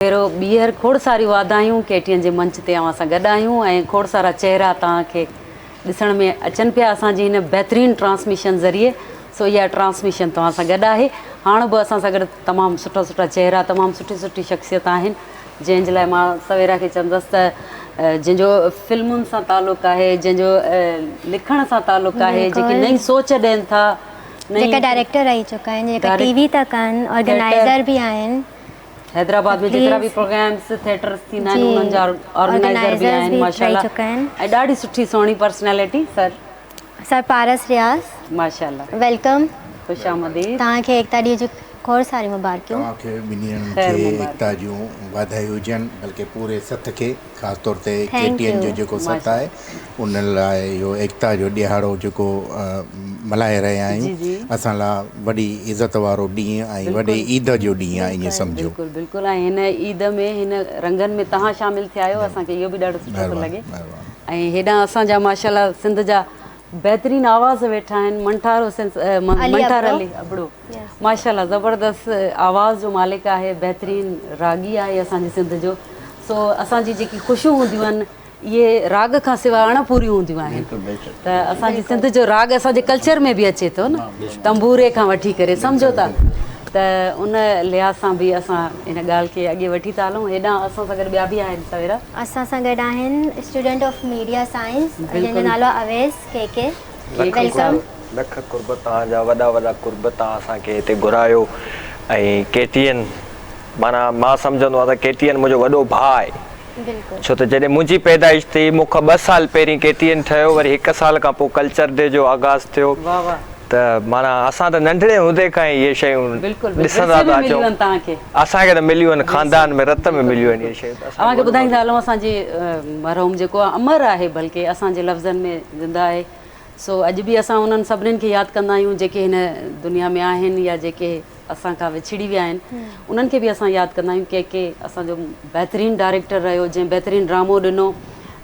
पहिरियों ॿीहर खोड़ सारी वाधायूं केटीएन जे मंच ते असां सां गॾु आहियूं ऐं खोड़ सारा चेहरा तव्हांखे ॾिसण में अचनि पिया असांजी हिन बहितरीनु ट्रांसमिशन ज़रिए। सो इहा ट्रांसमिशन तव्हां सां गॾु आहे। हाणे बि असां सां गॾु तमामु सुठा सुठा चेहरा, तमामु सुठी सुठी शख़्सियत आहिनि जंहिंजे लाइ मां सवेरा खे चवंदसि त जंहिंजो फिल्मुनि सां तालुक़ु आहे, जंहिंजो लिखण सां तालुक़ु आहे, जेकी नई सोच ॾियनि था, जेका डायरेक्टर रही चुका आहिनि, जेका टीवी था कनि, ऑर्गेनाइज़र बि आहिनि। हैदराबाद में जेतिरा बि प्रोग्राम्स थिएटर्स थींदा आहिनि उन्हनि जा ऑर्गेनाइज़र बि आहिनि माशाल्लाह, ऐं ॾाढी सुठी सुहिणी पर्सनैलिटी। सर पारस रियाज़, माशाल्लाह, वेलकम, ख़ुशि आमदीद। तव्हांखे एकता ॾींहं जी खोड़ सारी मुबारकियूं। तव्हांखे ॿिन्ही ॼणनि खे एकता जूं वाधायूं हुजनि, बल्कि पूरे सथ खे, ख़ासि तौर ते केटीएन जो जेको सथ आहे उन लाइ इहो एकता जो ॾिहाड़ो जेको मल्हाए रहिया आहियूं, असां लाइ वॾी इज़त वारो ॾींहुं ऐं वॾी ईद जो ॾींहुं आहे, ईअं सम्झो। बिल्कुलु बिल्कुलु। ऐं हिन ईद में हिन रंगनि में तव्हां शामिलु थिया आहियो, असांखे इहो बि ॾाढो सुठो थो लॻे। ऐं हेॾां असांजा माशाल्लाह सिंध जा बहितरीनु आवाज़ वेठा आहिनि। मंठार अली अबड़ो माशाल्लाह ज़बरदस्त आवाज़ जो मालिक आहे, बहितरीनु रागी आहे असांजे सिंध जो। सो असांजी जेकी ख़ुशियूं हूंदियूं आहिनि इहे राग खां सवाइ अणपूरियूं हूंदियूं आहिनि। त असांजी सिंध जो राग असांजे कल्चर में बि अचे थो न, तंबूरे खां वठी करे, सम्झो था। त उन लिहाज़ सां बि असां हिन ॻाल्हि खे अॻे वठी था हलूं। हेॾां असां सां गॾु ॿिया बि आहिनि सवेरा। असां सां गॾु आहिनि स्टूडेंट ऑफ मीडिया साइंस, जंहिंजो नालो अवेज़ के। वेलकम। लख कुर्ब तव्हांजा, वॾा वॾा कुर्ब तव्हां असांखे हिते घुरायो। ऐं केटीएन माना मां सम्झंदो आहियां त केटीएन मुंहिंजो वॾो भाउ आहे, छो त जॾहिं मुंहिंजी पैदाइश थी मूंखां 2 साल पहिरीं केटीएन ठहियो, वरी 1 साल खां पोइ कल्चर डे जो आगाज़ थियो। त माना असां त नंढड़े हूंदे खां ई इहे शयूं ॾिसंदा था अचूं, असांखे त मिलियूं आहिनि, ख़ानदान में रत में मिलियूं आहिनि इहे शयूं। तव्हांखे ॿुधाईंदा हलूं असांजी मरहूम जेको आहे अमर आहे, बल्कि असांजे लफ़्ज़नि में ज़िंदा आहे। सो अॼु बि असां उन्हनि सभिनीनि खे यादि कंदा आहियूं जेके हिन दुनिया में आहिनि या जेके असां खां विछड़ी विया आहिनि। उन्हनि खे बि असां यादि कंदा आहियूं। के असांजो बहितरीनु डायरेक्टर रहियो जंहिं बहितरीनु ड्रामो ॾिनो,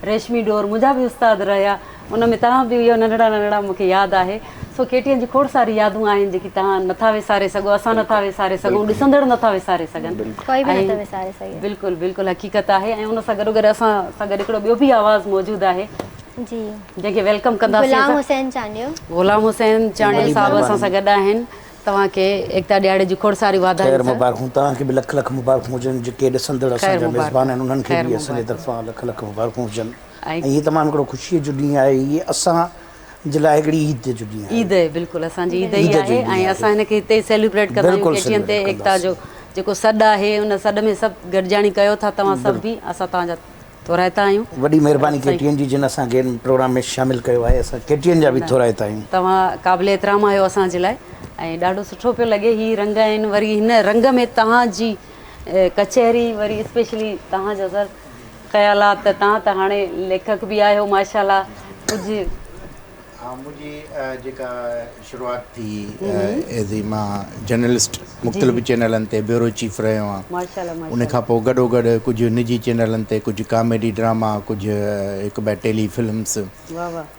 रेशमी डोर मुंहिंजा बि उस्ताद रहिया, उन में तव्हां बि इहो नंढड़ा नंढड़ा मूंखे यादि आहे। सो केटीएन जी खोड़ सारी यादूं आहिनि जेकी तव्हां नथा विसारे सघो, असां नथा विसारे सघूं, ॾिसंदड़ नथा विसारे सघनि। बिल्कुलु बिल्कुलु हक़ीक़त आहे। ऐं उन सां गॾो गॾु असां सां गॾु हिकिड़ो ॿियो बि आवाज़ु मौजूदु आहे जंहिंखे वेलकम कंदासीं। ग़ुलाम हुसैन चांडियो साहिबु असां सां गॾु आहिनि। तव्हांखे एकता ॾियारे जी खोड़ सारी वाधायूं। मुबारकूं तव्हांखे बि लख लख मुबारकूं हुजनि, जेके ॾिसंदड़ असांजा मेज़बान आहिनि उन्हनि खे बि असांजे तरफ़ां लख लख मुबारकूं हुजनि। ऐं हीअ तमामु हिकिड़ो ख़ुशीअ जो ॾींहुं आहे, इहे असांजे लाइ हिकिड़ी ईद जो ॾींहुं आहे। ईद बिल्कुलु असांजी ईद ई आहे ऐं असां हिनखे हिते सेलिब्रेट कंदा आहियूं। केटीएन ते एकता जो जेको सॾु आहे उन सॾ में सभु गॾिजाणी कयो था तव्हां सभु बि, असां तव्हांजा थोराइता आहियूं। वॾी महिरबानी केटीएन जी जिन असांखे प्रोग्राम में शामिलु कयो आहे, असां केटीएन जा बि थोराइता आहियूं। तव्हां क़ाबिल एतिराम आहियो असांजे लाइ ऐं ॾाढो सुठो पियो लॻे। हीअ रंग आहिनि, वरी हिन रंग में तव्हांजी कचहरी, वरी स्पेशली तव्हांजा सर ख़्यालात। तव्हां त हाणे लेखक बि आहियो माशाल्लाह। कुझु मुंहिंजी जेका शुरूआति थी एज़ ए मां जर्नलिस्ट मुख़्तलिफ़ चैनलनि ते ब्यूरो चीफ रहियो आहियां। उन खां पोइ गॾो गॾु कुझु निजी चैनलनि ते कुझु कॉमेडी ड्रामा, कुझु 1-2 टेली फिल्म्स।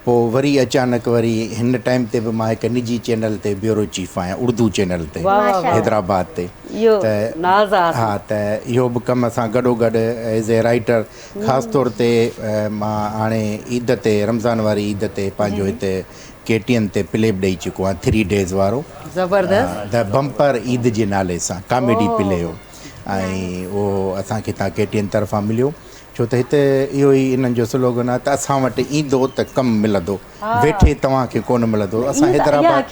पोइ वरी अचानक वरी हिन टाइम ते बि मां हिकु निजी चैनल ते ब्यूरो चीफ आहियां, उर्दू चैनल ते हैदराबाद ते। हा, त इहो बि कमु असां गॾो गॾु एज़ ए राइटर, ख़ासि तौर ते मां हाणे ईद ते, रमज़ान वारी ईद ते पंहिंजो हिते केटीएन ते प्ले ॾेई चुको आहे 3 डेज़ वारो, ज़बरदस्त द बम्पर ईद जे नाले सां कॉमेडी प्ले हो। ऐं उहो असांखे तव्हां केटीएन तरफ़ां मिलियो, छो त हिते इहो ई इन्हनि जो स्लोगन आहे त असां वटि ईंदो त कमु मिलंदो, वेठे तव्हांखे कोन मिलंदो। असां हैदराबाद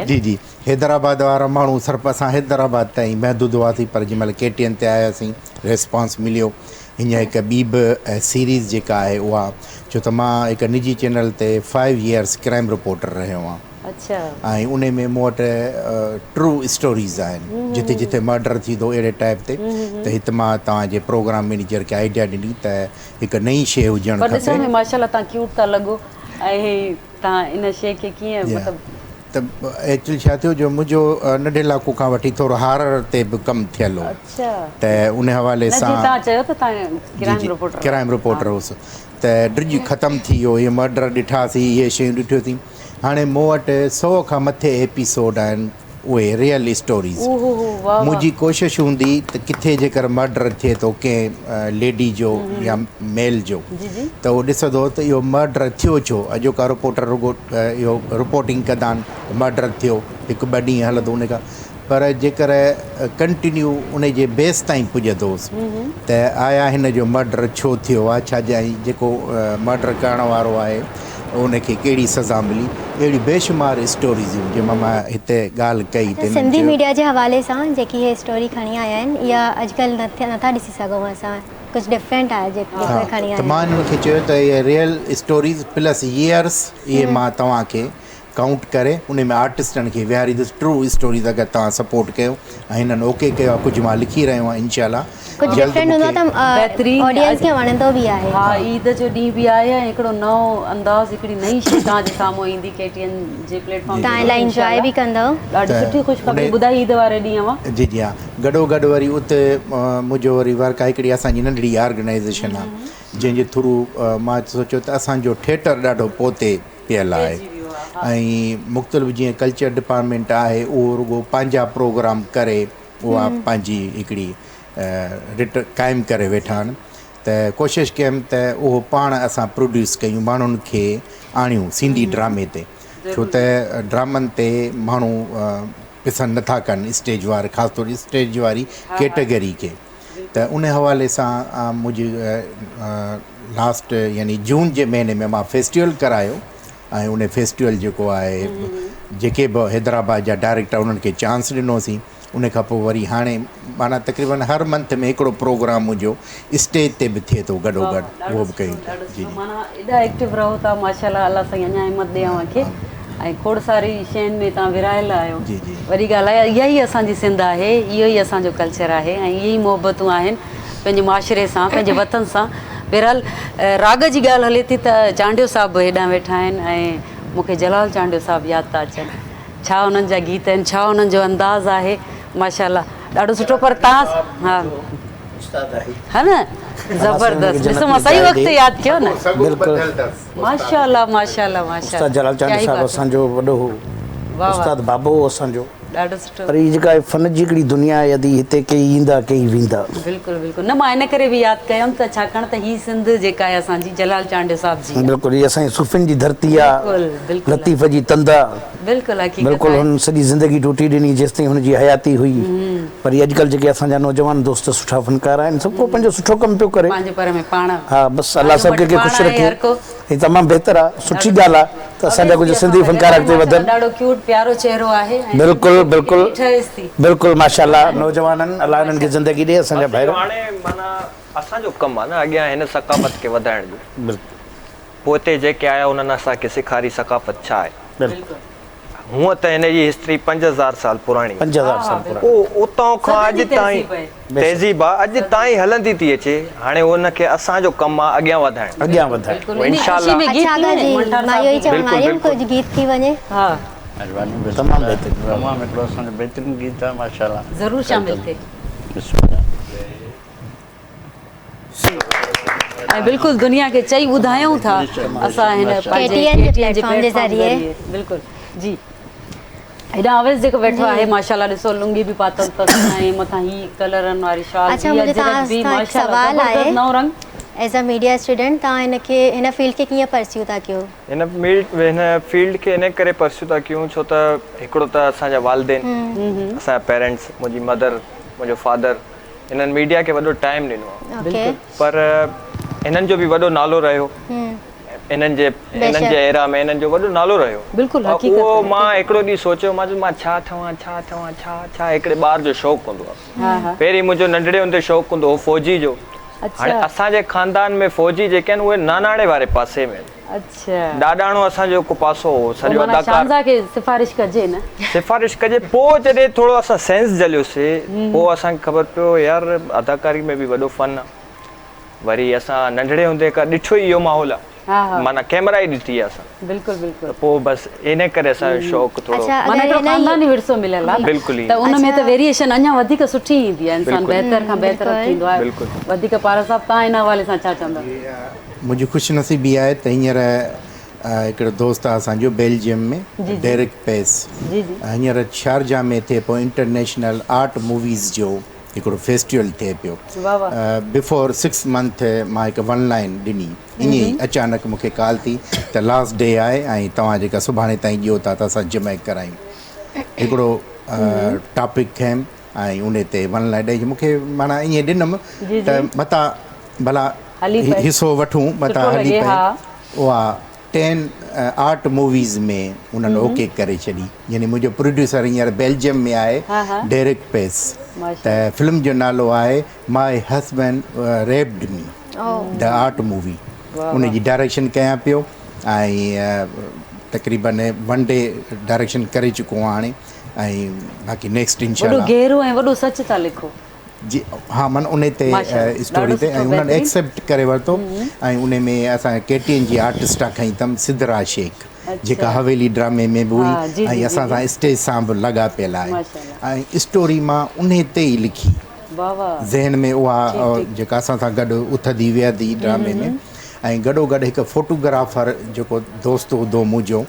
जी हैदराबाद वारा माण्हू सिर्फ़ु असां हैदराबाद ताईं महदूद हुआसीं, पर जंहिं महिल केटीएन ते आयासीं रेस्पॉन्स मिलियो। हीअं हिकु ॿी बि सीरीज़ जेका आहे उहा, छो त मां हिकु निजी चैनल ते 5 इयर्स क्राइम रिपोर्टर रहियो आहियां। ऐं उन में मूं वटि ट्रू स्टोरीज़ आहिनि, जिते जिते मर्डर थींदो अहिड़े टाइप ते। त हिते मां तव्हांजे प्रोग्राम मैनेजर खे आइडिया ॾिनी त हिकु नई शइ हुजणु खपे। माशाल्लाह तव्हां क्यूट था लॻो ऐं तव्हां इन शइ खे कीअं मतिलबु त एक्चुअली छा थियो, जो मुंहिंजो नंढे इलाइक़ो खां वठी थोरो हारर ते बि कमु थियल हो। त उन हवाले सां क्राइम रिपोर्टर हुउसि, त ड्रिज ख़तमु थी वियो, इहे मर्डर ॾिठासीं, इहे शयूं ॾिठियूं थी। हाणे मूं वटि 100 खां मथे एपिसोड आहिनि उहे रियल स्टोरीज़ मुंहिंजी कोशिशि हूंदी त किथे जेकर मर्डर थिए थो कंहिं लेडी जो या मेल जो त उहो ॾिसंदो त इहो मर्डर थियो छो। अॼोका रिपोर्टर रुगो इहो रिपोर्टिंग कंदा आहिनि मर्डर थियो, हिकु ॿ ॾींहं हलंदो उन खां, पर जेकर कंटिन्यू उन जे बेस ताईं पुॼंदोसि त आया हिन जो मर्डर छो थियो आहे, छाजांइ जेको मर्डर करण वारो आहे उनखे कहिड़ी सज़ा मिली, अहिड़ी बेशुमार स्टोरीज़ जंहिंमां मां हिते ॻाल्हि कई त सिंधी मीडिया जे हवाले सां जेकी इहे स्टोरी खणी आया आहिनि इहा अॼुकल्ह नथा ॾिसी सघूं असां, कुझु डिफरेंट आहे जेको खणी आया त मां हिननि खे चयो त इहे रियल स्टोरीज़ प्लस ईयर्स इहे मां तव्हांखे काउंट करे उन में आर्टिस्टनि खे विहारींदुसि ट्रू स्टोरीज़ अगरि तव्हां सपोर्ट कयो ऐं हिननि ओके कयो आहे, कुझु मां लिखी रहियो आहियां इंशाल्लाह कुझु डिफरेंट हूंदो त ऑडियंस खे वणंदो बि आहे। हा, ईद जो ॾींहुं बि आहे ऐं हिकिड़ो नओं अंदाज़, हिकिड़ी नई शइ तव्हांजे साम्हूं ईंदी KTN जे प्लेटफॉर्म तव्हां इलाही इंजॉय बि कंदव। ॾाढी सुठी ख़ुशख़बरी ॿुधाई ईद वारे ॾींहुं मां। जी जी हा, गॾो वरी उते मुंहिंजो वरी वर्क आहे, हिकिड़ी असांजी नंढड़ी ऑर्गेनाइज़ेशन आहे जंहिंजे थ्रू मां सोचियो त असांजो थिएटर ॾाढो पोते पियल आहे ऐं मुख़्तलिफ़ जीअं कल्चर डिपार्टमेंट आहे उहो रुगो पंहिंजा प्रोग्राम करे उहा पंहिंजी हिकिड़ी क़ाइमु करे वेठा आहिनि, त कोशिशि कयमि त उहो पाण असां प्रोड्यूस कयूं, माण्हुनि खे आणियूं सिंधी ड्रामे ते, छो त ड्रामनि ते माण्हू पसंदि नथा कनि स्टेज वारे, ख़ासि तौर स्टेज वारी कैटेगरी खे, त उन हवाले सां मुंहिंजी लास्ट यानी जून जे महीने में मां फेस्टिवल करायो ऐं उन फेस्टिवल जेको आहे जेके बि हैदराबाद जा डायरेक्टर उन्हनि खे चांस ॾिनोसीं, उन खां पोइ वरी हाणे माना तक़रीबन हर मंथ में हिकिड़ो प्रोग्राम मुंहिंजो स्टेज ते बि थिए थो गॾो गॾु, उहो बि कयूं था। जी माना एॾा एक्टिव रहो था माशाल्लाह, अल्लाह साईं अञा हिमत ॾे अव्हांखे ऐं खोड़ सारी शयुनि में तव्हां विरायल आहियो। जी जी वरी ॻाल्हि आहे इहा ई असांजी सिंध आहे, इहो ई असांजो कल्चर आहे ऐं इहे ई मोहबतूं आहिनि पंहिंजे माशरे सां, पंहिंजे वतन सां। बहरहाल राग जी ॻाल्हि हले थी त चांडियो साहब हेॾां वेठा आहिनि ऐं मूंखे जलाल चांडियो साहब यादि था अचनि, छा उन्हनि जा गीत आहिनि, छा उन्हनि जो अंदाज़ आहे माशाल्लाह, ॾाढो सुठो। पर तव्हां हा न ज़बरदस्त, ॾिसो मां सही वक़्तु यादि कयो न, माशाल्लाह माशाल्लाह माशाल्लाह। जलाल चांडियो साहब असांजो वॾो उस्ताद बाबो असांजो, ॾाढो सुठो। पर हीअ जेका फन जी हिकिड़ी दुनिया आहे, यदि हिते कई ईंदा कई वेंदा। बिल्कुलु बिल्कुलु, न मां इन करे बि यादि कयमि त छाकाणि त हीअ सिंध जेका आहे असांजी जलाल चांडियो साहब जी, बिल्कुलु हीअ असांजी सूफ़ियुनि जी धरती आहे, लतीफ़ जी तंद आहे, बिल्कुलु हुन सॼी ज़िंदगी टोटी ॾिनी जेसिताईं हुनजी हयाती हुई। पर अॼुकल्ह जेके असांजा नौजवान दोस्त सुठा फनकार आहिनि, सभु को पंहिंजो सुठो कमु पियो करे, हा बसि अलाह सभु कंहिंखे ख़ुशि रखे, हीअ तमामु बहितर आहे, सुठी ॻाल्हि आहे त असांजा कुझु सिंधी फनकार अॻिते वधनि। ॾाढो क्यूट प्यारो चेहरो आहे, बिल्कुलु बिल्कुलु बिल्कुलु माशाल्लाह, नौजवाननि अलाह हिननि खे ज़िंदगी ॾे। असांजा भाई हाणे माना असांजो कमु आहे न अॻियां हिन सकाफ़त खे वधाइण जो, बिल्कुलु पोइ जेके आया उन्हनि असांखे सेखारी सकाफ़त छा आहे। हूअं त हिन जी हिस्ट्री 5000 साल पुराणी, 5000 साल पुराणी, उतां खां अॼु ताईं तहज़ीब आहे, अॼु ताईं हलंदी थी अचे। हाणे उनखे असांजो कमु आहे अॻियां वधाइण, इंशाअल्लाह। मां इहो ई चवण वारी हुयमि कुझु गीत थी वञे। हा तमामु बहितरीनु, तमामु हिकिड़ो असांजो बहितरीनु गीत आहे माशाल्लाह, ज़रूरु शामिल थिए। ऐं बिल्कुलु दुनिया खे चई ॿुधायूं था असां हिन KTN जे प्लेटफॉर्म जे ज़रिए, बिल्कुलु जी। हेॾा अवेज़ जेको वेठो आहे माशाल्लाह, ॾिसो लुंगी बि पातल अथसि ऐं मथां ही कलरनि वारी शाल। अच्छा, मुंहिंजो तव्हां सवाल आहे, नओं रंग एज़ अ मीडिया स्टूडेंट तव्हां हिन फील्ड खे कीअं परस्यू था कयो? हिन फील्ड खे इन करे परस्यू था कयूं छो त हिकिड़ो त असांजा वालिदैन, असांजा पेरेंट्स, मुंहिंजी मदर, मुंहिंजो फादर, हिननि मीडिया खे वॾो टाइम ॾिनो आहे, पर हिननि जो बि वॾो नालो रहियो, हिननि जे एरा में हिननि जो वॾो नालो रहियो। उहो मां हिकिड़ो ॾींहुं सोचियो, मां छा ठवां छा ठवां छा हिकिड़े ॿार जो शौक़ु हूंदो आहे। पहिरीं मुंहिंजो नंढड़े हूंदे शौक़ु हूंदो हो फौजी जो। हाणे असांजे ख़ानदान में फौजी जेके आहिनि उहे नानाणे वारे पासे में, ॾाॾाणो असांजो को पासो हो, सॼो अदाकार खे सिफ़ारिश कजे न, सिफ़ारिश कजे। पोइ जॾहिं थोरो असां सेंस जलियोसीं, पोइ असांखे ख़बर पियो यार अदाकारी में बि वॾो फन आहे। वरी असां नंढड़े हूंदे खां ॾिठो ई इहो माहौल आहे, माना कैमरा ई ॾिठी आहे असां, बिल्कुलु बिल्कुलु। पोइ बसि इन करे असांजो शौक़ु थोरो माना हिकिड़ो ख़ानदानी विरसो मिलियल आहे, बिल्कुलु। त उन में त वेरिएशन अञा वधीक सुठी ईंदी आहे, इंसान बहितर खां बहितर थींदो आहे, बिल्कुलु वधीक। पारा साहब तव्हां हिन हवाले सां छा चवंदा? मुंहिंजी ख़ुशि नसीबी आहे त हींअर हिकिड़ो दोस्त आहे असांजो बेल्जियम में, डेरिक पेस, हींअर शारजा में थिए पियो इंटरनेशनल आर्ट मूवीज़ जो हिकिड़ो फेस्टिवल थिए पियो। बिफोर 6 मंथ मां हिकु 1 लाइन ॾिनी, ईअं ई अचानक मूंखे कॉल थी त लास्ट डे आहे ऐं तव्हां जेका सुभाणे ताईं ॾियो था त असां जमा करायूं। हिकिड़ो टॉपिक खयमि ऐं उन ते 1 लाइन ॾेई मूंखे माना ईअं ॾिनमि त मथां भला हिसो वठूं, मथां हली पई। उहा 10 आर्ट मूवीज़ में उन्हनि ओके करे छॾी। यानी मुंहिंजो प्रोड्यूसर हींअर बेल्जियम में आहे, डेरिक पेस, त फिल्म जो नालो आहे my husband raped mid, the art movie. उन जी डायरेक्शन कयां पियो ऐं तक़रीबन 1 डे डायरेक्शन करे चुको आहियां हाणे, ऐं बाक़ी नेक्स्ट इंशाल्लाह। वॾो गहरो ऐं वॾो सच था लिखो जी हा, मन उन ते स्टोरी ते, ऐं उन्हनि एक्सेप्ट करे वरितो। ऐं उन में असां KTN जी आर्टिस्ट खई अथमि सिद्धरा शेख, जेका हवेली ड्रामे में बि हुई ऐं असां सां स्टेज सां बि लॻा पियल आहे। ऐं स्टोरी मां उन ते ई लिखी, ज़हन में उहा जेका असां सां गॾु उथंदी वेहंदी ड्रामे में। ऐं गॾोगॾु हिकु फोटोग्राफर जेको दोस्त हूंदो मुंहिंजो,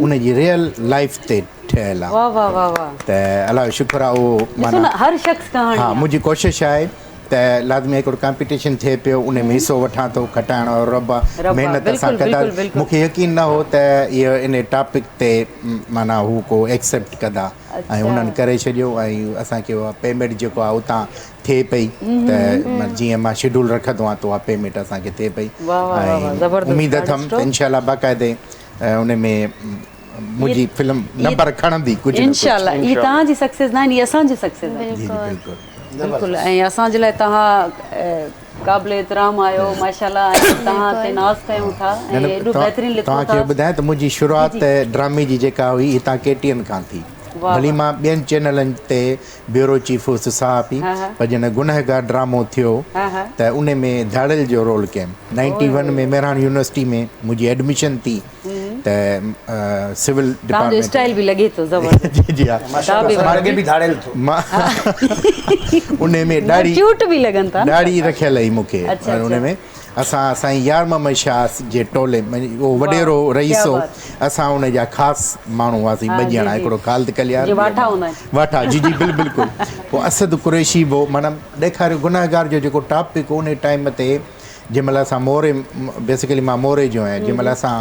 उन जी रियल लाइफ ते ठहियलु आहे। त अलाह शुक्र आहे उहो माना हर शख़्स कहाणी। हा, मुंहिंजी कोशिशि आहे त लाज़मी हिकिड़ो कॉम्पिटिशन थिए पियो, उन में हिसो वठां थो, खटाइण और महिनत सां कंदा। मूंखे यकीन न हो त इहो इन टॉपिक ते माना हू को एक्सेप्ट कंदा, ऐं उन्हनि करे छॾियो। ऐं असांखे उहा पेमेंट जेको आहे उतां थिए पई, त जीअं मां शेड्यूल रखंदो आहियां त उहा पेमेंट असांखे थिए पई। ऐं उमेदु अथमि त इनशाला बाक़ाइदे उन में मुंहिंजी फिल्म नंबर खणंदी कुझु इंशाल्लाह। ई तव्हांजी सक्सेस न आहे, असांजी सक्सेस आहे। बिल्कुलु बिल्कुलु। ऐं असांजे लाइ तव्हां क़ाबिल एतिराम आहियो माशाल्लाह, ऐं तव्हां ते नाज़ कयूं था ऐं एॾो बहितरीनु लिखो था। तव्हांखे ॿुधायां त मुंहिंजी शुरूआति ड्रामे जी जेका हुई हितां KTN खां थी। भली मां ॿियनि चैनलनि ते ब्यूरो चीफ हुउसि साहबी, पर जन गुनहगार ड्रामो थियो त उन में धाड़ियल जो रोल कयमि। 91 में मेहरान यूनिवर्सिटी में मुंहिंजी एडमिशन थी, त सिविल डिपार्टमेंट स्टाइल बि लॻे थो ज़बरदस्त। जी हा, मां उन में ॾाढी क्यूट बि लॻनि था, ॾाढी रखियल हुई मूंखे। उन में असां साईं यार मोहम्मद शाह जे टोले में, उहो वॾेरो रईस हो, असां उन जा ख़ासि माण्हू हुआसीं, 2 ॼणा, हिकिड़ो ख़ालिद कलियार वाठा, जी जी बिल्कुलु। पोइ असद कुरैशी बि माना ॾेखारियो गुनाहगार जो जेको टॉपिक उन टाइम ते, जंहिं महिल असां मोरे, बेसिकली मां मोरे जो आहियां, जंहिं महिल असां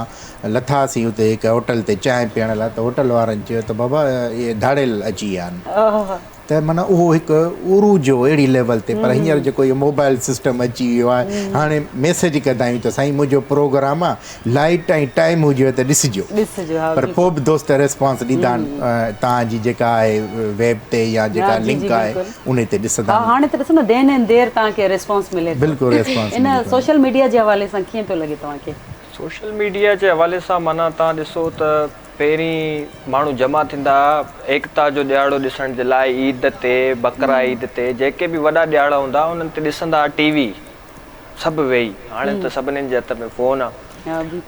लथासीं हुते हिकु होटल ते चांहि पीअण लाइ, त होटल वारनि चयो त बाबा इहे धाड़ियल अची विया आहिनि। त माना उहो हिकु उरू जो अहिड़ी लेवल ते। पर हींअर जेको इहो मोबाइल सिस्टम अची वियो आहे, हाणे मैसेज कंदा आहियूं त साईं मुंहिंजो प्रोग्राम आहे, लाइट ऐं टाइम हुजेव त ॾिसिजो। पर पोइ बि दोस्त रेस्पॉन्स ॾींदा आहिनि, तव्हांजी जेका आहे वेब ते या जेका लिंक आहे उन ते ॾिसंदा। हाणे त ॾिसो न, देर तव्हांखे रेस्पॉन्स मिले। बिल्कुलु रेस्पॉन्स। इन सोशल मीडिया जे हवाले सां कीअं पियो लॻे तव्हांखे? सोशल मीडिया जे हवाले सां माना तव्हां ॾिसो त पहिरीं माण्हू जमा थींदा एकता जो ॾियारो ॾिसण जे लाइ, ईद ते, बकरा ईद ते, जेके बि वॾा ॾियारा हूंदा उन्हनि ते ॾिसंदा TV सभु वेही। हाणे त सभिनीनि जे हथ में फ़ोन आहे,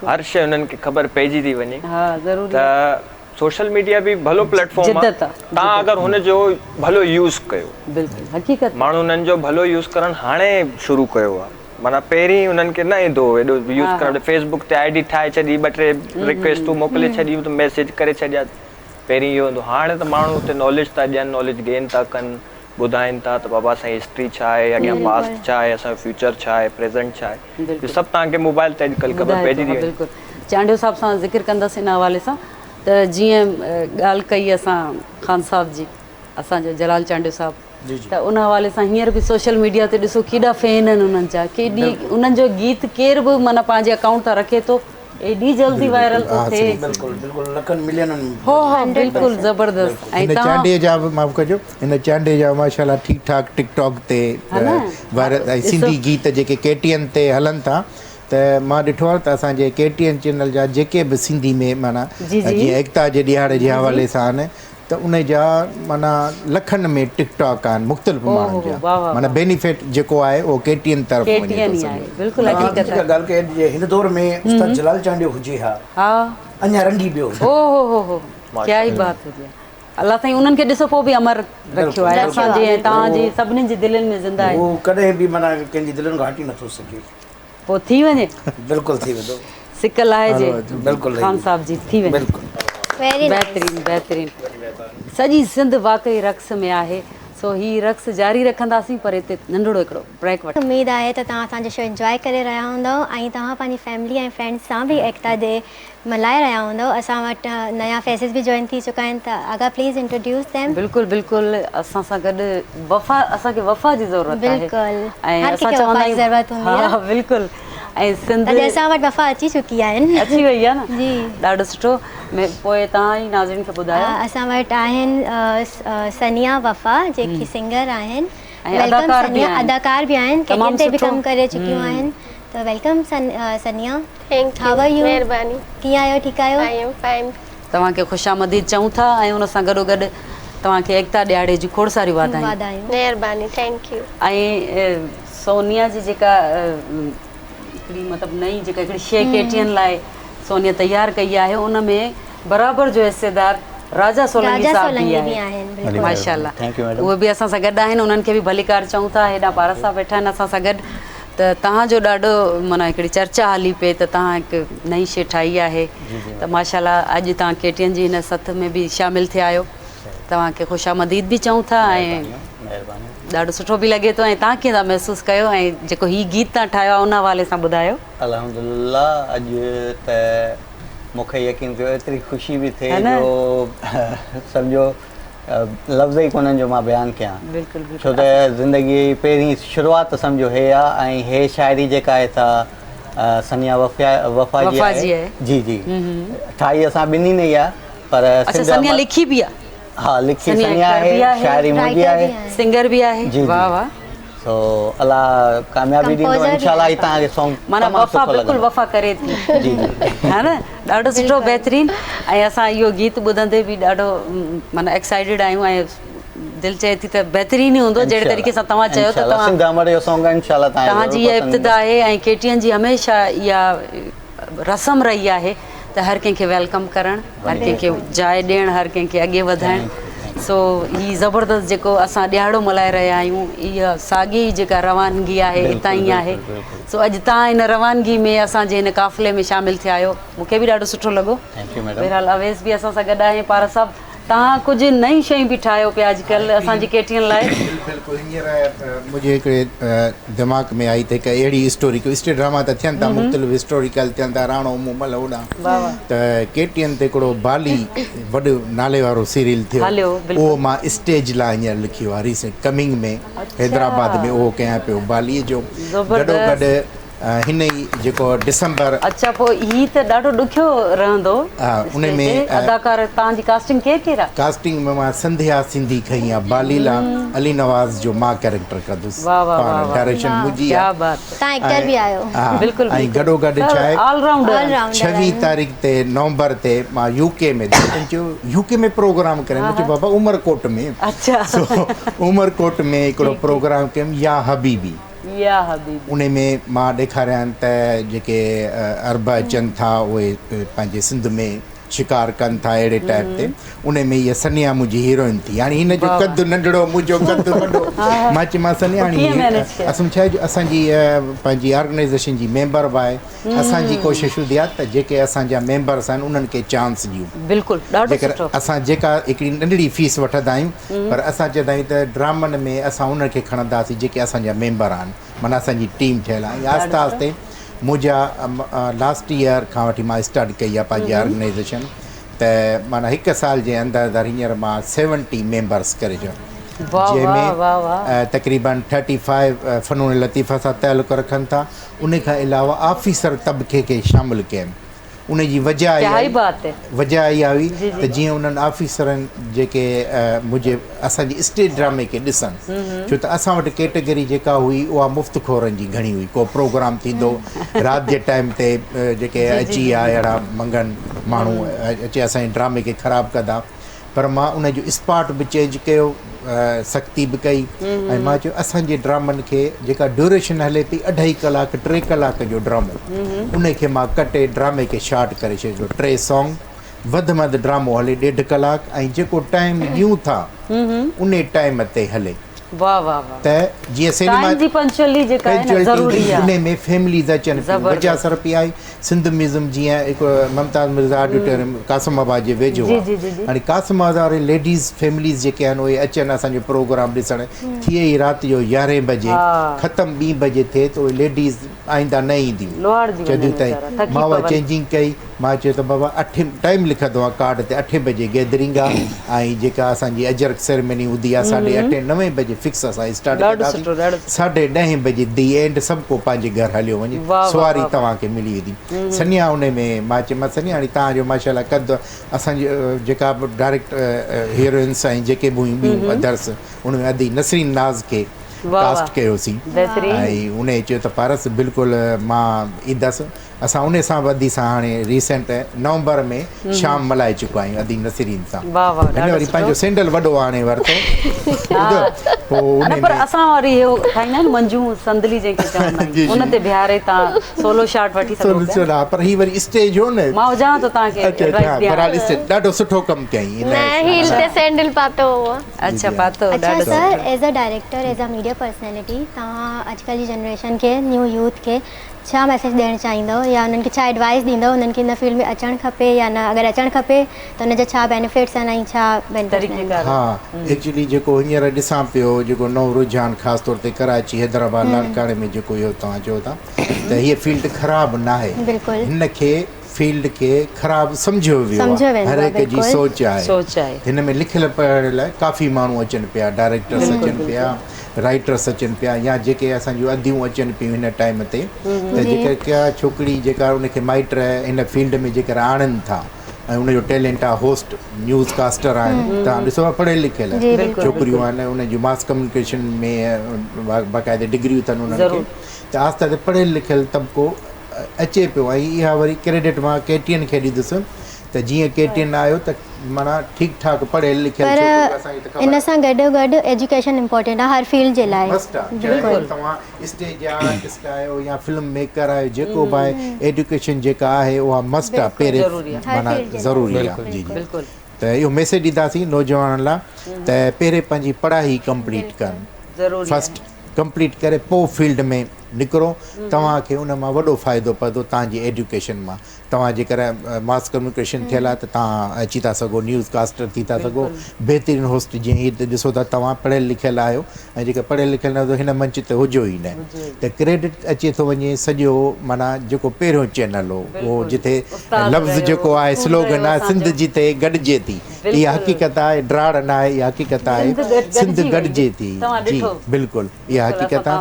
हर शइ उन्हनि खे ख़बर पइजी थी वञे। त सोशल मीडिया बि भलो प्लेटफॉर्म आहे, तव्हां अगरि हुनजो भलो यूज़ कयो। बिल्कुलु हक़ीक़त। माण्हू उन्हनि जो भलो यूज़ करणु हाणे शुरू कयो आहे, माना पहिरीं उन्हनि खे न ईंदो एॾो यूज़ करणु। फेसबुक ते ID ठाहे छॾी, 2-3 रिक्वेस्टूं मोकिले छॾियूं त मैसेज करे छॾिया, पहिरीं इहो हूंदो। हाणे त माण्हू उते नॉलेज था ॾियनि, नॉलेज गेन था कनि, ॿुधाइनि था त बाबा असांजी हिस्ट्री छा आहे, अॻियां पास्ट छा आहे, असांजो फ्यूचर छा आहे, प्रेज़ेंट छा आहे, इहो सभु तव्हांखे मोबाइल ते अॼुकल्ह ख़बर पइजी थी वञे। बिल्कुलु। चांडियो साहिब सां ज़िक्र कंदासीं इन हवाले सां, त जीअं ॻाल्हि कई असां ख़ान साहिब जी, असांजो जलाल चांडियो साहिबु, त उन हवाले सां हींअर बि सोशल मीडिया ते ॾिसो केॾा फैन आहिनि उन्हनि जा, केॾी उन्हनि जो गीत केर बि माना पंहिंजे अकाउंट तां रखे थो, एॾी जल्दी वायरल थो थिए। हो बिल्कुलु ज़बरदस्त। ऐं चांडे जा बि माफ़ कजो, हिन चांडे जा माशाल्लाह ठीकु ठाक टिकटॉक ते वायरल, ऐं सिंधी गीत जेके KTN ते हलनि था, त मां ॾिठो आहे त असांजे KTN चैनल जा जेके बि सिंधी में माना जीअं एकता जे ॾियारे जे हवाले सां आहिनि, त उन जा माना लखनि में टिकटॉक आहिनि मुख़्तलिफ़ माण्हुनि जा, माना बेनिफिट जेको आहे उहो KTN तरफ़ वञे थो। बिल्कुलु हक़ीक़त आहे। ॻाल्हि कजे हिन दौर में उस्ताद जलाल चांडियो हुजे हा, अञा रंगी पियो। हो क्या ई बात हुजे। अलाह साईं उन्हनि खे ॾिसो पोइ बि अमर रखियो आहे असांजी ऐं तव्हांजी सभिनीनि जी दिलनि में ज़िंदा आहे। उहो कॾहिं बि माना कंहिंजी दिलनि खां हटी नथो सघे, पोइ थी वञे। बिल्कुलु थी वेंदो। सिकल आहे जे बिल्कुलु ख़ान साहब जी थी वञे वेरी बहितरीनु बहितरीनु सॼी सिंध वाक़ई रक़्स में आहे सो ही रक़्स जारी रखंदासीं पर हिते नंढड़ो हिकिड़ो ब्रेक वठो उम्मीद आहे त तव्हां असांजो शो एंजॉय करे रहिया हूंदव ऐं तव्हां पंहिंजी फैमिली ऐं फ्रेंड्स सां बि एकता डे मल्हाए रहिया हूंदव असां वटि नया फेसिस बि जॉइन थी चुका आहिनि त आगा प्लीज़ इंट्रोड्यूस देम बिल्कुलु बिल्कुलु असां सां गॾु वफ़ा असांखे वफ़ा जी ज़रूरत आहे बिल्कुलु ऐं हर असां कंहिंखे चवंदा वफ़ा जी आहियूं ज़रूरत हूंदी आहे हा बिल्कुलु ऐं सिंध अॼु असां वटि वफ़ा अची चुकी आहिनि अची वई आहे न जी ॾाढो सुठो पोइ तव्हां ई नाज़रीन खे ॿुधायो असां वटि आहिनि सनिया वफ़ा जेकी सिंगर आहिनि ऐं वेलकम अदाकार बि सनिया आहिनि। अदाकार बि आहिनि तमामु केटिन ते बि सुठो। कमु करे चुकियूं आहिनि त वेलकम सनिया थैंक हाउ आर यू महिरबानी कीअं आहियो ठीकु आहियो आई एम फाइन तव्हांखे ख़ुशामदीद चऊं था ऐं हुन सां गॾोगॾु तव्हांखे एकता ॾियारे जी खोड़ सारियूं वाधायूं वाधायूं महिरबानी थैंक यू ऐं सोनिया जी जेका हिकिड़ी मतिलबु नई जेका हिकिड़ी शइ केटियन लाइ सोनिया तयारु कई आहे उन में बराबरि जो हिसेदार राजा सोलंकी साहब सोलंकी बि बि आहे आहिनि बिल्कुलु। माशाल्लाह Thank you, madam. उहे बि असां सां गॾु आहिनि उन्हनि खे बि भलीकार चऊं था हेॾा पारस सां वेठा आहिनि असां सां गॾु त तव्हांजो ॾाढो माना हिकिड़ी चर्चा हली पए त तव्हां हिकु नई शइ ठाही आहे त माशाल्लाह अॼु तव्हां केटियन जी हिन सथ में बि शामिलु थिया आहियो तव्हांखे ख़ुशामदीद बि चऊं था ऐं महिरबानी ॾाढो सुठो बि लॻे थो ऐं तव्हां कीअं था महसूसु कयो ऐं जेको हीउ गीत तव्हां ठाहियो आहे उन हवाले सां ॿुधायो अल्हम्दुलिल्लाह अॼु त मूंखे यकीन थियो एतिरी ख़ुशी बि थिए है न? जो सम्झो लफ़्ज़ ई कोन्हनि जो मां बयानु कयां बिल्कुलु छो त ज़िंदगी जी पहिरीं शुरूआति सम्झो हे आहे ऐं हे शाइरी जेका आहे सा सनिया वफ़ा जी वफ़ा जी आहे आहे। जी जी ठाही असां ॿिन्ही ई आहे पर अच्छा सिंध सनिया अमर- लिखी बि आहे हा लिखी सनिया सनिया एक्टर बि आहे आहे, शाइरी मुंहिंजी राइटर आहे बि आहे। सिंगर बि आहे जी, जी। वाह वाह सो अलाह कामयाबी ॾींदो Composer बि इंशाल्लाह आहे। ई तव्हांखे सॉन्ग माना तमामु वफ़ा सुठो बिल्कुलु लॻंदो। वफ़ा करे थी जी जी है न ॾाढो सुठो बहितरीनु ऐं असां इहो गीत ॿुधंदे बि ॾाढो माना एक्साइटेड आहियूं ऐं दिलि चए थी त बहितरीनु ई हूंदो जहिड़े तरीक़े सां तव्हां चयो त इंशाल्लाह सिंध अमर जो सॉन्ग आहे इंशाल्लाह तव्हांजी इहा इब्तिदा आहे ऐं केटियन जी हमेशह इहा रस्म रही आहे त हर कंहिंखे वेलकम करणु हर कंहिंखे जाइ ॾियणु हर कंहिंखे अॻे वधाइणु सो हीअ ज़बरदस्त जेको असां ॾियारो मल्हाए रहिया आहियूं इहा साॻी जेका रवानगी आहे हितां ई आहे सो अॼु तव्हां हिन रवानगी में असांजे हिन काफ़िले में शामिलु थिया आहियो मूंखे बि ॾाढो सुठो लॻो थैंक यू मैडम बहरहाल अवेस बि असां सां गॾु आहे पारस साहब तव्हां कुझु नई शयूं बि ठाहियो पिया अॼुकल्ह असांजी केटियन लाइ बिल्कुलु हींअर मुंहिंजे हिकिड़े दिमाग़ में आई त हिकु अहिड़ी हिस्टोरी स्टेट ड्रामा त थियनि था मुख़्तलिफ़ हिस्टोरिकल थियनि था राणो मूमल होॾां त केटियन ते हिकिड़ो बाली वॾो नाले वारो सीरियल हलियो, थियो बिल्कुलु। उहो मां स्टेज लाइ हींअर लिखियो आहे रीसेंट कमिंग में हैदराबाद में उहो कयां पियो बालीअ जो ज़बरदस्त। गॾोगॾु हिन ई जेको डिसंबर अच्छा पोइ हीअ त ॾाढो ॾुखियो रहंदो हा, उन में, स्टेज ते। अदाकार तव्हांजी कास्टिंग केरु आहे कास्टिंग में मां संध्या सिंधी खई आहे बालीला अली नवाज़ जो मां कैरेक्टर कंदुसि वाह, वाह, वाह, वाह। डायरेक्शन मुंहिंजी क्या आहे बात तव्हां एक्टर बि आहियो हा, बिल्कुलु ऐं गॾोगॾु छा आहे ऑलराउंडर All-rounder 26 आहिनि। तारीख़ ते नवंबर ते मां यूके में यूके में प्रोग्राम करें मुंहिंजे बाबा उमरकोट में अच्छा सो उमरकोट में हिकिड़ो प्रोग्राम कयुमि या हबीबी या हबीबी उन में मां ॾेखारियां त जेके अरब अचनि था उहे पंहिंजे सिंध में शिकार कनि था अहिड़े टाइप ते उन में इहा सनिया मुंहिंजी हीरोइन थी हाणे हिन जो कदु नंढड़ो मुंहिंजो कदु वॾो मां चयोमांसि सनिया हाणे कीअं manage कयो? असां छा आहे जो असांजी पंहिंजी ऑर्गेनाइज़ेशन जी मेंबर बि आहे असांजी कोशिशि हूंदी आहे त जेके असांजा मेंबर्स आहिनि उन्हनि खे चांस ॾियूं बिल्कुलु ॾाढो जेकर सुठो असां जेका हिकिड़ी नंढड़ी फीस वठंदा आहियूं पर असां चवंदा आहियूं त ड्रामनि में असां उनखे खणंदासीं जेके असांजा मेंबर आहिनि माना असांजी टीम ठहियलु आहे ऐं आहिस्ते आहिस्ते मुंहिंजा लास्ट ईयर खां वठी मां स्टार्ट कई आहे पंहिंजी ऑर्गेनाइज़ेशन त माना हिकु साल जे अंदरि अंदरि हींअर मां 70 मेंबर्स करे छॾियो वाह वाह वाह जंहिंमें वाह तक़रीबन 35 फ़नून लतीफ़ा सां तालुक़ रखनि था उन खां अलावा ऑफिसर तबिके खे शामिलु कयनि उन जी वजह क्या ही इहा बात है वजह इहा हुई जी, जी। त जीअं उन्हनि ऑफिसरनि जेके मुंहिंजे असांजे स्टेट ड्रामे खे ॾिसनि छो त असां वटि कैटेगरी जेका हुई उहा मुफ़्तखोरनि जी घणी हुई को प्रोग्राम थींदो राति जे टाइम ते जेके अची विया अहिड़ा मंगनि माण्हू अचे असांजे ड्रामे खे ख़राबु कंदा पर मां उन जो स्पॉट बि चेंज कयो सख़्ती बि कई ऐं मां चयो असांजे ड्रामनि खे जेका ड्यूरेशन हले थी 2.5 कलाक 3 कलाक जो ड्रामो उन खे मां कटे ड्रामे खे शॉर्ट करे छॾियो 3 सॉन्ग वधि में वधि ड्रामो हले 1.5 कलाक ऐं जेको टाइम ॾियूं था उन टाइम ते हले वाह वाह वाह त जीअं सिनेमा टाइम जी पंचुअली जेका आहे न ज़रूरी आहे उन में फैमिलीज़ अचनि पियूं ज़बरदस्त। वजह सर पई आई सिंध म्यूज़ियम जीअं हिकु ममताज़ मिर्ज़ा ऑडिटोरियम कासिमाबाद जे वेझो जी, आहे जी, जी, जी। हाणे कासिमाबाद वारे लेडीज़ फैमिलीज़ जेके आहिनि उहे अचनि असांजो प्रोग्राम ॾिसणु थिए ई राति जो 11 बजे हा। ख़तमु 2 बजे थिए त उहे लेडीज़ आईंदा न ईंदियूं लोहाड़ जी चवंदियूं वञनि वीचारा, ताईं थकी मां पवनि। चेंजिंग कई मां चयो त बाबा 8 टाइम लिखंदो आहे कार्ड ते 8 बजे गैदरिंग आहे ऐं जेका असांजी अजर सेरेमनी हूंदी आहे 8:30 9 बजे फिक्स असां स्टार्ट ॾाढो सुठो, ॾाढो सुठो। 10:30 बजे दी एंड सभु को पंहिंजे घर हलियो वञे वाह, वाह, सवारी वाह। तव्हांखे मिली वेंदी सनिया उन में मां चयोमांसि सनिया हाणे तव्हांजो माशाल्लाह कद असांजी जेका बि डायरेक्ट हीरोइन्स ऐं जेके बि हुयूं ॿियूं अदर्स उन में अदी नसरीन नाज़ खे वाह, वाह। कास्ट कयोसीं बहितरीन। ऐं उन चयो त पारस बिल्कुलु मां ईंदसि असां उन सां वधी सां हाणे रीसेंट नवंबर में शाम मल्हाए चुका आहियूं अदी नसरीन सां वाह वाह हिन ॾाढो वरी पंहिंजो सुठो। सैंडल वॾो आणे वरितो पोइ उन न पर में असां वरी इहो ठाहींदा आहिनि मंजू संदली जंहिंखे चवंदा जी, आहियूं जी। उन ते बिहारे तव्हां सोलो शाट वठी सघो पिया। सुन पर ही वरी स्टेज हो न मां हुजां त तव्हांखे अच्छा advice अच्छा ॾियां। बराल स्टेज ॾाढो सुठो कमु कयईं इन मैं हील ते सैंडल पातो हुआ अच्छा पातो अच्छा ॾाढो सर सुठो। As a director as a media personality तव्हां अॼुकल्ह जी जनरेशन खे न्यू यूथ खे छा मैसेज ॾियणु चाहींदव या उन्हनि खे छा एडवाइस ॾींदव उन्हनि खे इन फील्ड में अचणु खपे या न अगरि अचणु खपे त उनजा छा बेनिफिट्स आहिनि ऐं छा बेनिफिट्स आहिनि तरीक़ेकार हा एक्चुअली जेको हींअर ॾिसां पियो जेको नओं रुझान ख़ासि तौर ते कराची हैदराबाद लाड़काणे में जेको इहो तव्हां चओ था त हीअ फील्ड ख़राबु न आहे बिल्कुलु। हिन खे फील्ड खे ख़राबु सम्झियो वियो सम्झियो आहे वेंदो हर आहे, हिक जी बिल्कुलु। सोच आहे सोच आहे। हिन में लिखियल पढ़ण लाइ काफ़ी माण्हू अचनि पिया डायरेक्टर्स अचनि पिया राइटर्स अचनि पिया या जेके असांजूं अदियूं अचनि पियूं हिन टाइम ते त जेका का छोकिरी जेका उनखे माइट हिन फील्ड में जेकर आणनि था ऐं उनजो टैलेंट आहे होस्ट न्यूज़ कास्टर आहिनि तव्हां ॾिसो पढ़ियल लिखियल जी, बिल्कुलु। छोकिरियूं आहिनि उन जूं मास कम्युनिकेशन में बाक़ाइदे डिग्रियूं अथनि उन्हनि खे त आस्ते आस्ते पढ़ियल लिखियल तबिको अचे पियो ऐं इहा वरी क्रेडिट मां KTN खे ॾींदुसि त जीअं KTN आयो त माना ठीकु ठाकु पढ़ियल लिखियल छोकिरियूं असांखे त पर ख़बर इन सां गॾु एजुकेशन इम्पोर्टेंट आहे हर फील्ड जे लाइ मस्ट आहे चाहे तव्हां स्टेज आर्टिस्ट आहियो या फिल्म मेकर आहियो जेको बि आहे एजुकेशन जेका आहे उहा मस्ट आहे पहिरें ज़रूरी आहे। माना हर फील्ड जे ज़रूरी लाइ। आहे जी जी बिल्कुलु त इहो मैसेज ॾींदासीं नौजवाननि लाइ त पहिरें पंहिंजी पढ़ाई कंप्लीट कनि ज़रूरी फस्ट कंप्लीट करे पोइ फील्ड में निकिरो तव्हांखे उन मां वॾो फ़ाइदो पवंदो तव्हांजी एजुकेशन मां तव्हां जेकर मास कम्युनिकेशन थियल आहे त तव्हां अची था सघो न्यूज़ कास्टर थी था सघो बहितरीनु होस्ट जीअं हीअ ॾिसो था तव्हां पढ़ियल लिखियल आहियो ऐं जेके पढ़ियल लिखियल न हिन मंच ते हुजो ई न त क्रेडिट अचे थो वञे सॼो माना जेको पहिरियों चैनल हो उहो जिथे लफ़्ज़ जेको आहे स्लोगन आहे सिंध जिते गॾिजे थी इहा हक़ीक़त आहे ड्राड़ न आहे इहा हक़ीक़त आहे सिंध गॾिजे थी जी बिल्कुलु इहा हक़ीक़त आहे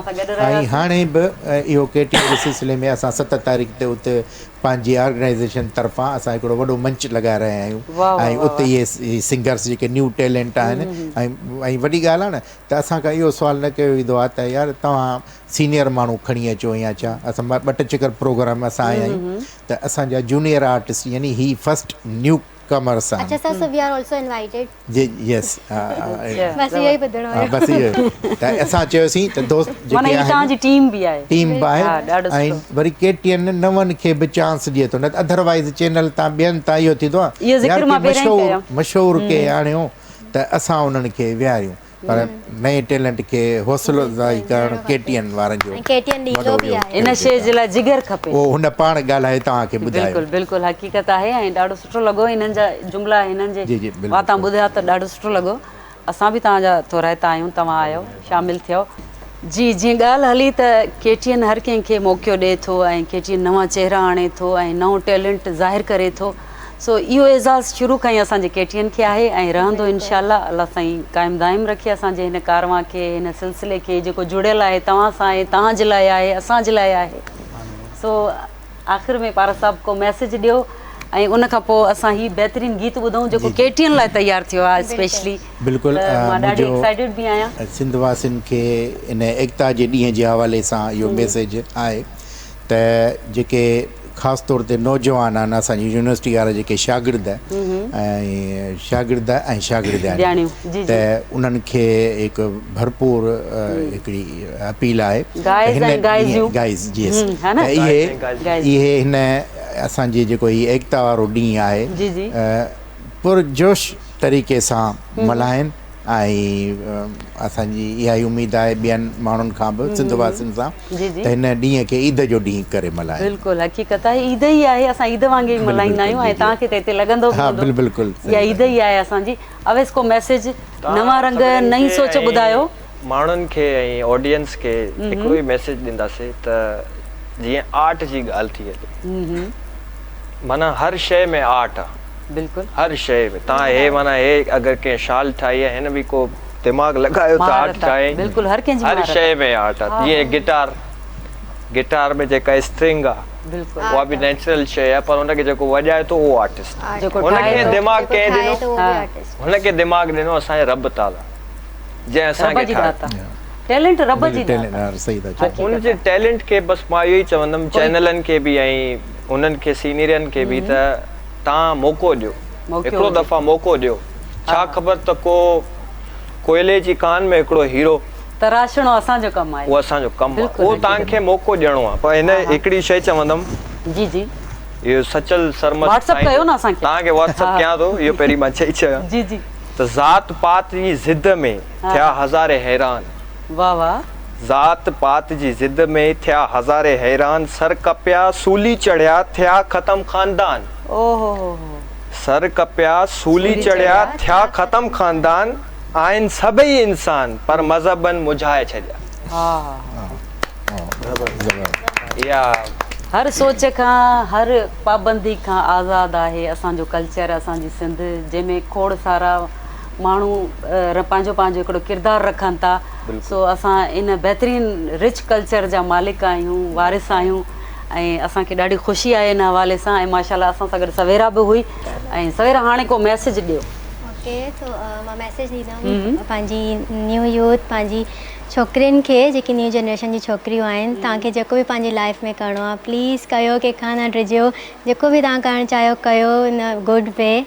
ऐं हाणे बि इहो KTN जे सिलसिले में असां 7 तारीख़ ते उते पंहिंजी ऑर्गेनाइज़ेशन तरफ़ां असां हिकिड़ो वॾो मंच लॻाए रहिया आहियूं ऐं उते इहे सिंगर्स जेके न्यू टैलेंट आहिनि ऐं वॾी ॻाल्हि आहे न त असांखां इहो सुवालु न कयो वेंदो आहे त यार तव्हां सीनियर माण्हू खणी अचो या छा असां 2 चकर प्रोग्राम असां आया आहियूं त असांजा जूनियर आर्टिस्ट यानी ही फस्ट न्यू कमर्स अच्छा आहिनि sir we are also invited जी यस बस इहो ई ॿुधणो हुयो बसि इहो त असां चयोसीं त दोस्त माना जेके ही आहिनि तव्हांजी टीम बि आहे टीम बि हा, आहे ॾाढो ऐं सुठो। वरी KTN नवनि खे बि चांस ॾिए थो न त अदरवाइज़ चैनल तव्हां ॿियनि तां इहो थींदो आहे इहो ज़िक्र मां पहिरियों ई कयो। मशहूरु के आणियो त असां उन्हनि खे विहारियूं पर नए टैलेंट खे हौसलो अफ़ज़ाई करणु KTN वारनि जो KTN ॾींदो बि आहे इन शइ जे लाइ जिगर खपे उहो हुन पाण ॻाल्हाए तव्हांखे ॿुधायो बिल्कुलु बिल्कुलु हक़ीक़त आहे ऐं ॾाढो सुठो लॻो हिननि जा जुमिला हिननि जी, जे जी, बिल्कुलु। मां तव्हां ॿुधायो त ॾाढो सुठो लॻो असां बि तव्हांजा थोराइता आहियूं तव्हां आयो शामिलु थियो जी जीअं ॻाल्हि हली त KTN हर कंहिंखे मौक़ो ॾिए थो ऐं KTN नवां चहिरा आणे थो ऐं नओं टैलेंट ज़ाहिर करे थो सो इहो एज़ाज़ शुरू खां ई असांजे KTN खे आहे ऐं रहंदो इनशाअल्लाह अल्लाह साईं क़ाइमु दाइमु रखे असांजे हिन कारवां खे हिन सिलसिले खे जेको जुड़ियल आहे तव्हां सां आहे तव्हांजे लाइ आहे असांजे लाइ आहे सो आख़िर में पारस साहिबु को मैसेज ॾियो ऐं उन खां पोइ असां ही बहितरीनु गीत ॿुधूं जेको KTN लाइ तयारु थियो आहे स्पेशली बिल्कुलु मां ॾाढी एक्साइटेड बि आहियां सिंध वासियुनि खे इन एकता जे ॾींहं जे हवाले सां इहो मैसेज आहे त जेके ख़ासि तौर ते नौजवान आहिनि असांजी यूनिवर्सिटी वारा जेके शागिर्द ऐं शागिर्द त उन्हनि खे हिकु भरपूर हिकिड़ी अपील आहे गाइज़ जी इहे हिन असांजे जेको हीअ एकता वारो ॾींहुं आहे पुरजोश तरीक़े सां मल्हाइनि ऐं असांजी इहा ई उमेदु आहे ॿियनि माण्हुनि खां बि सिंध वासियुनि सां त हिन ॾींहं खे ईद जो ॾींहुं करे मल्हायूं। बिल्कुलु हक़ीक़त आहे, ईद ई आहे, असां ईद वांगुरु ई मल्हाईंदा आहियूं ऐं तव्हांखे त हिते लॻंदो बि हूंदो। बिल्कुलु इहा ईद ई आहे असांजी। अवेस को मैसेज, नवां रंग, नई सोच ॿुधायो माण्हुनि खे ऐं ऑडियंस खे। हिकिड़ो ई मैसेज ॾींदासीं त जीअं आर्ट जी ॻाल्हि थी अचे, माना हर शइ में आर्ट आहे। बिल्कुलु हर शइ में तव्हां हे माना हे अगरि कंहिं शाल ठाही आहे हिन बि को दिमाग़ लॻायो त आर्ट ठाहे। बिल्कुलु हर कंहिंजी हर शइ में आर्ट आहे। जीअं गिटार में जेका स्ट्रिंग आहे उहा बि नेचुरल शइ आहे, पर हुनखे जेको वॼाए थो उहो आर्टिस्ट आहे। हुनखे दिमाग़ कंहिं ॾिनो, हुनखे दिमाग़ ॾिनो असांजे रब ताला, जंहिं असांखे टैलेंट रब जी उनजे टैलेंट खे बसि मां इहो ई चवंदुमि चैनलनि खे बि ऐं उन्हनि खे सीनियरनि खे बि त तव्हां मौक़ो ॾियो, हिकिड़ो दफ़ा मौक़ो ॾियो। छा ख़बर त कोयले जी कान में हिकिड़ो हीरो तराशणो असांजो कमु आहे, उहो असांजो कमु आहे, उहो तव्हांखे मौक़ो ॾियणो आहे। पर हिन हिकिड़ी शइ चवंदुमि, जी जी इहो सचल सरमद व्हाट्सएप कयो न असांखे, तव्हांखे व्हाट्सएप कयां थो, इहो पहिरीं मां चई छॾियां। जी जी त ज़ात पात जी ज़िद में थिया हज़ारे हैरान। वाह वाह। ज़ात पात जी ज़िद में थिया हज़ारे हैरान, सर कपिया सूली चढ़िया थिया ख़तम ख़ानदान। ओहो सर कपिया सूली चढ़िया थिया ख़तम ख़ानदान, आहिनि सभई इंसान पर मज़हबनि मुझाए छॾिया। इहा हर सोच खां, हर पाबंदी खां आज़ादु आहे असांजो कल्चर, असांजी सिंध, जंहिंमें खोड़ सारा माण्हू पंहिंजो पंहिंजो हिकिड़ो किरदारु रखनि था। सो असां इन बहितरीनु रिच कल्चर जा मालिक आहियूं, वारिस आहियूं ऐं असांखे ॾाढी ख़ुशी आहे इन हवाले सां। ऐं माशाल्लाह असां सां गॾु सवेरा बि हुई ऐं सवेरा हाणे को मैसेज ॾियो। ओके, तो मां मैसेज ॾींदमि पंहिंजी न्यू यूथ, पंहिंजी छोकिरियुनि खे, जेकी न्यू जनरेशन जी छोकिरियूं आहिनि, तव्हांखे जेको बि पंहिंजी लाइफ में करिणो आहे प्लीज़ कयो, कंहिंखां न डिॼो। जेको बि तव्हां करणु चाहियो कयो इन गुड वे।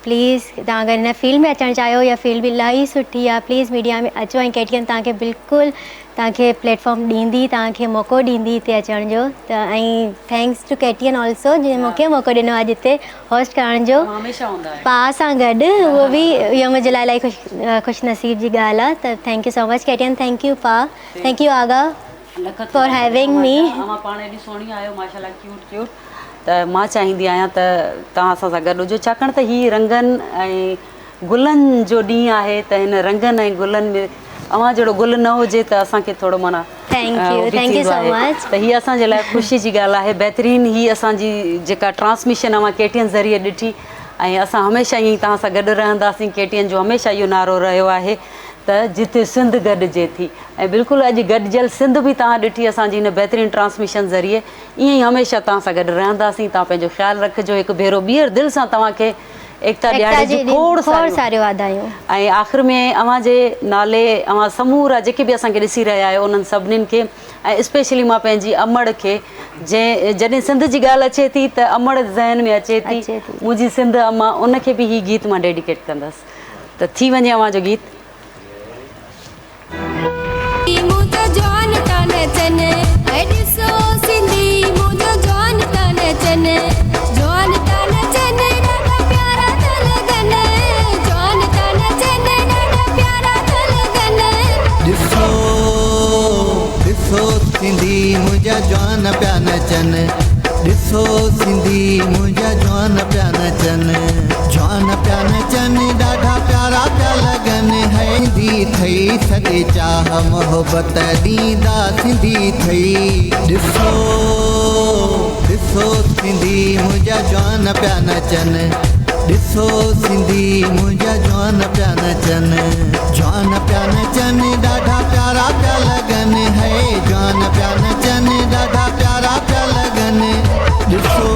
प्लीज़ तव्हां अगरि हिन फील्ड में अचणु चाहियो, या फील्ड बि इलाही सुठी आहे, प्लीज़ मीडिया में अचो ऐं KTN तव्हांखे बिल्कुलु तव्हांखे प्लेटफॉर्म ॾींदी, तव्हांखे मौक़ो ॾींदी हिते अचण जो। त ऐं थैंक्स टू KTN ऑल्सो, जंहिं मूंखे मौक़ो ॾिनो अॼु हिते होस्ट करण जो पाउ सां गॾु। उहो बि इहो मुंहिंजे लाइ इलाही ख़ुशि नसीब जी ॻाल्हि आहे। त thank you so much KTN। Thank you पा, thank you Agha for having me. पाण एॾी सुहिणी आहियो माशाल्लाह, क्यूट क्यूट। त मां चाहींदी आहियां त तव्हां असां सां गॾु हुजो, छाकाणि त हीअ रंगनि ऐं गुलनि जो ॾींहुं आहे। त हिन रंगनि ऐं गुलनि में अवां जहिड़ो गुल न हुजे त असांखे थोरो माना थैंक यू सो मच। त हीअ असांजे लाइ ख़ुशी जी ॻाल्हि आहे। बहितरीनु हीअ असांजी जेका ट्रांसमिशन अवां KTN ज़रिए ॾिठी, ऐं असां हमेशह ईअं तव्हां सां गॾु रहंदासीं। KTN जो हमेशह इहो नारो रहियो आहे त जिते सिंध गॾिजे थी। ऐं बिल्कुलु अॼु गॾिजल सिंध बि तव्हां ॾिठी असांजी हिन बहितरीनु ट्रांसमिशन ज़रिए। ईअं ई हमेशह तव्हां सां गॾु रहंदासीं। तव्हां पंहिंजो ख़्यालु रखिजो। हिकु भेरो ॿीहर दिलि सां तव्हांखे एकता ॾियारी जी खोड़ सारियूं वाधायूं। ऐं आख़िर में अव्हां जे नाले अव्हां समूरा जेके बि असांखे ॾिसी रहिया आहियो उन्हनि सभिनीनि खे, ऐं स्पेशली मां पंहिंजी अमड़ खे, जॾहिं सिंध जी ॻाल्हि अचे थी त अमड़ ज़हन में अचे थी, मुंहिंजी सिंध अम्मा, उनखे बि हीउ गीत मां डेडिकेट कंदसि। त थी वञे अव्हां जो गीत। सिंधी मुंहिंजा जवान पिया नचनि, ॾिसो सिंधी मुंहिंजा जवान पिया नचनि, जवान पिया नचनि, ॾाढा प्यारा पिया लॻनि। हिंदी ठही सॼे चाह मोहबत ॾींदा सिंधी ठही। ॾिसो ॾिसो सिंधी मुंहिंजा जवान पिया नचनि, ॾिसो सिंधी मुंहिंजा जवान पिया नचनि, जवान पिया नचनि, ॾाढा प्यारा पिया लॻनि। है जवान पिया नचनि, ॾाढा प्यारा पिया लॻनि। ॾिसो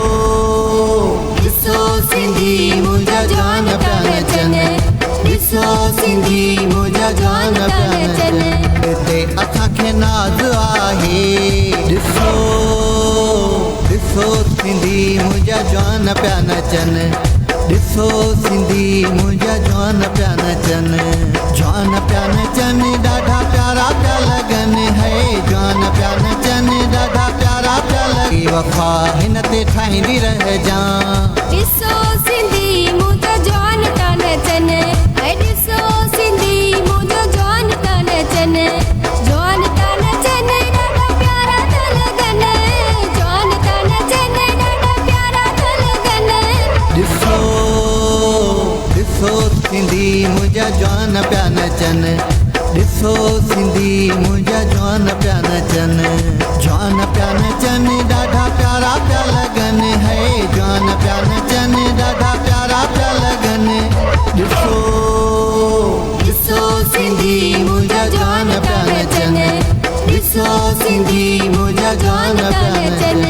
ॾिसो सिंधी मुंहिंजा जवान पिया नचनि, ॾिसो सिंधी मुंहिंजा जवान पिया नचनि। हिते असांखे नाज़ आहे। ॾिसो ॾिसो सिंधी मुंहिंजा जवान पिया नचनि, ॾिसो सिंधी मुंहिंजा जवान पिया नचनि, जवान पिया नचनि, ॾाढा प्यारा पिया लॻनि। है जवान पिया नचनि, ॾाढा प्यारा पिया लॻनि। वफ़ा हिन ते ठाहींदी रहिजां। ॾिसो सिंधी मुंहिंजा जवान पिया नचनि, ॾिसो सिंधी ॾिसो सिंधी मुंहिंजा जवान पिया नचनि ॾिसो सिंधी मुंहिंजा जवान पिया नचनि जवान पिया नचनि ॾाढा प्यारा पिया लॻनि